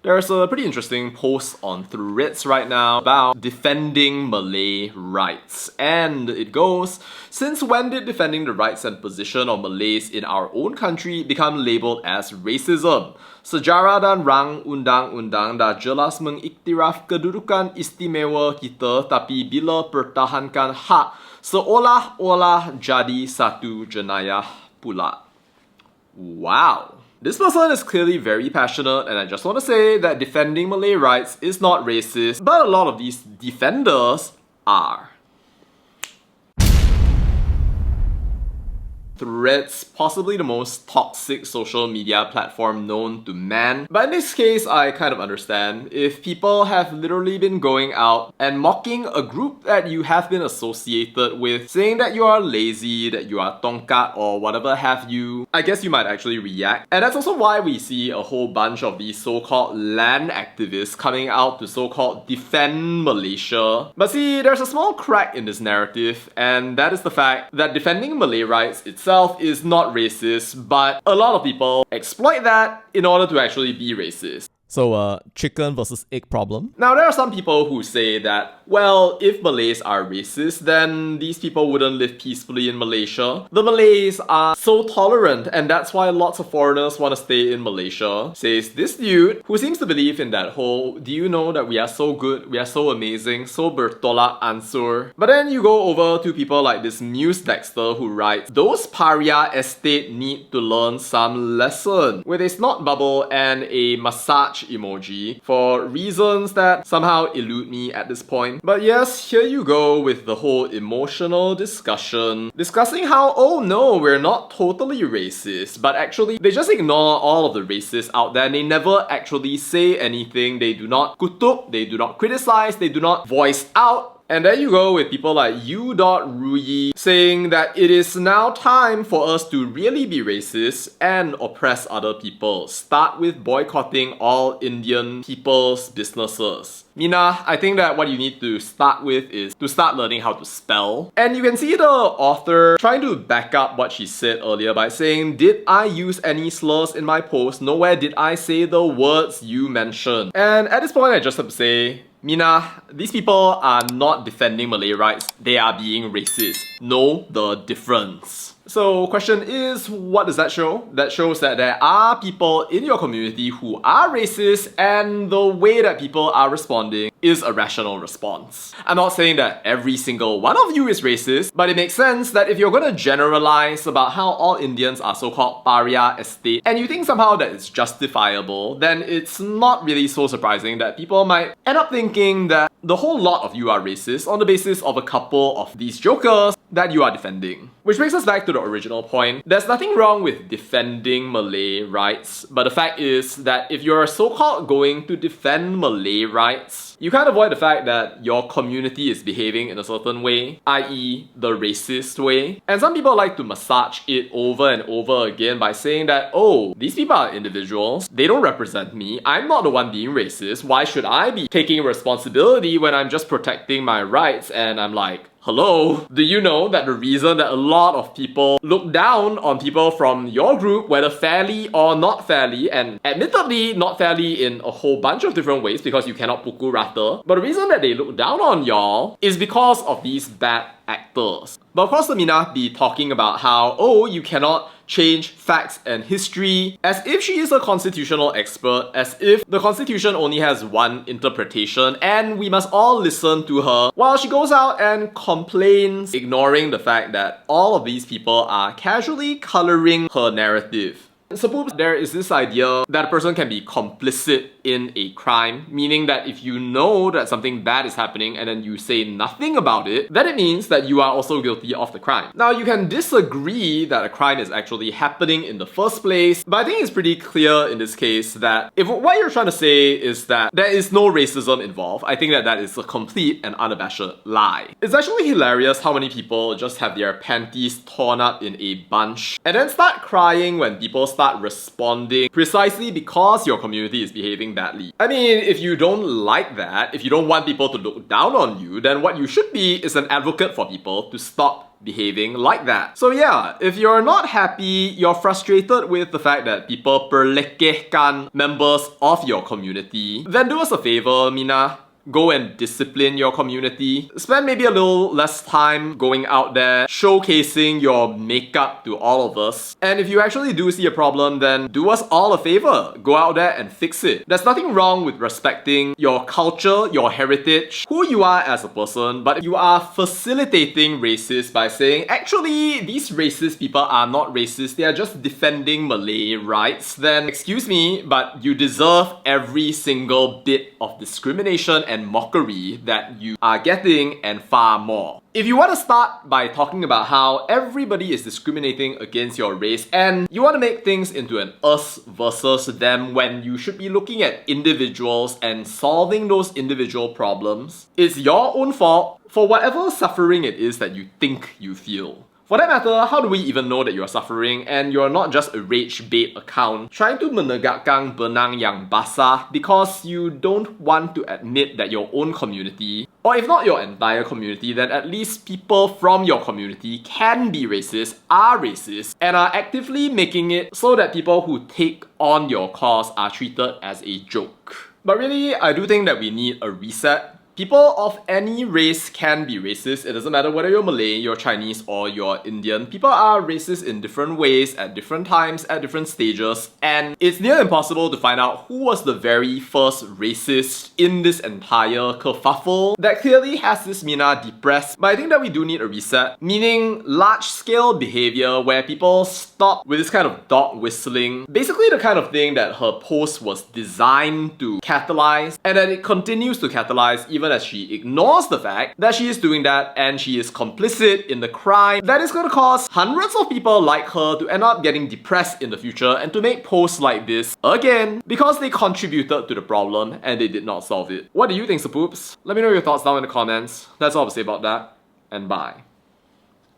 There's a pretty interesting post on Threads right now about defending Malay rights. And it goes, since when did defending the rights and position of Malays in our own country become labelled as racism? Sejarah dan rang undang-undang dah jelas mengiktiraf kedudukan istimewa kita, tapi bila pertahankan hak seolah-olah jadi satu jenayah pula. Wow. This person is clearly very passionate, and I just want to say that defending Malay rights is not racist, but a lot of these defenders are. Threads, possibly the most toxic social media platform known to man. But in this case, I kind of understand. If people have literally been going out and mocking a group that you have been associated with, saying that you are lazy, that you are tongkat or whatever have you, I guess you might actually react. And that's also why we see a whole bunch of these so-called land activists coming out to so-called defend Malaysia. But see, there's a small crack in this narrative, and that is the fact that defending Malay rights itself is not racist, but a lot of people exploit that in order to actually be racist. So, chicken versus egg problem? Now, there are some people who say that, well, if Malays are racist, then these people wouldn't live peacefully in Malaysia. The Malays are so tolerant, and that's why lots of foreigners want to stay in Malaysia, says this dude who seems to believe in that whole, do you know that we are so good, we are so amazing, so bertolak answer. But then you go over to people like this Muse Dexter who writes, those paria estate need to learn some lesson, with a snot bubble and a massage emoji for reasons that somehow elude me at this point. But yes, here you go with the whole emotional discussion, discussing how, oh no, we're not totally racist, but actually they just ignore all of the racists out there and they never actually say anything. They do not kutuk, they do not criticize, they do not voice out. And there you go with people like U.Ruyi saying that it is now time for us to really be racist and oppress other people. Start with boycotting all Indian people's businesses. Mina, I think that what you need to start with is to start learning how to spell. And you can see the author trying to back up what she said earlier by saying, did I use any slurs in my post? Nowhere did I say the words you mentioned. And at this point, I just have to say, Mina, these people are not defending Malay rights, they are being racist. Know the difference. So question is, what does that show? That shows that there are people in your community who are racist, and the way that people are responding is a rational response. I'm not saying that every single one of you is racist, but it makes sense that if you're gonna generalize about how all Indians are so-called paria estate, and you think somehow that it's justifiable, then it's not really so surprising that people might end up thinking that the whole lot of you are racist on the basis of a couple of these jokers that you are defending. Which brings us back to the original point. There's nothing wrong with defending Malay rights, but the fact is that if you're so-called going to defend Malay rights, you can't avoid the fact that your community is behaving in a certain way, i.e. the racist way. And some people like to massage it over and over again by saying that, oh, these people are individuals, they don't represent me, I'm not the one being racist, why should I be taking responsibility when I'm just protecting my rights? And I'm like, hello? Do you know that the reason that a lot of people look down on people from your group, whether fairly or not fairly, and admittedly not fairly in a whole bunch of different ways because you cannot pukul rata, but the reason that they look down on y'all is because of these bad actors. But of course, Lamina be talking about how, oh, you cannot change facts and history, as if she is a constitutional expert, as if the constitution only has one interpretation and we must all listen to her, while she goes out and complains, ignoring the fact that all of these people are casually coloring her narrative. Suppose there is this idea that a person can be complicit in a crime, meaning that if you know that something bad is happening and then you say nothing about it, then it means that you are also guilty of the crime. Now, you can disagree that a crime is actually happening in the first place, but I think it's pretty clear in this case that if what you're trying to say is that there is no racism involved, I think that that is a complete and unabashed lie. It's actually hilarious how many people just have their panties torn up in a bunch and then start crying when people start responding precisely because your community is behaving badly. I mean, if you don't like that, if you don't want people to look down on you, then what you should be is an advocate for people to stop behaving like that. So yeah, if you're not happy, you're frustrated with the fact that people perlekehkan members of your community, then do us a favor, Mina. Go and discipline your community. Spend maybe a little less time going out there, showcasing your makeup to all of us. And if you actually do see a problem, then do us all a favor. Go out there and fix it. There's nothing wrong with respecting your culture, your heritage, who you are as a person, but if you are facilitating racist by saying, actually, these racist people are not racist, they are just defending Malay rights, then excuse me, but you deserve every single bit of discrimination and mockery that you are getting and far more. If you want to start by talking about how everybody is discriminating against your race and you want to make things into an us versus them when you should be looking at individuals and solving those individual problems, it's your own fault for whatever suffering it is that you think you feel. For that matter, how do we even know that you're suffering and you're not just a rage bait account trying to menegakkan benang yang basah because you don't want to admit that your own community, or if not your entire community, then at least people from your community can be racist, are racist, and are actively making it so that people who take on your cause are treated as a joke. But really, I do think that we need a reset. People of any race can be racist. It doesn't matter whether you're Malay, you're Chinese, or you're Indian. People are racist in different ways, at different times, at different stages, and it's near impossible to find out who was the very first racist in this entire kerfuffle that clearly has this Mina depressed. But I think that we do need a reset, meaning large-scale behavior where people stop with this kind of dog whistling, basically the kind of thing that her post was designed to catalyze, and that it continues to catalyze even as she ignores the fact that she is doing that and she is complicit in the crime that is going to cause hundreds of people like her to end up getting depressed in the future and to make posts like this again because they contributed to the problem and they did not solve it. What do you think, Sapoops? Let me know your thoughts down in the comments. That's all to say about that, and bye.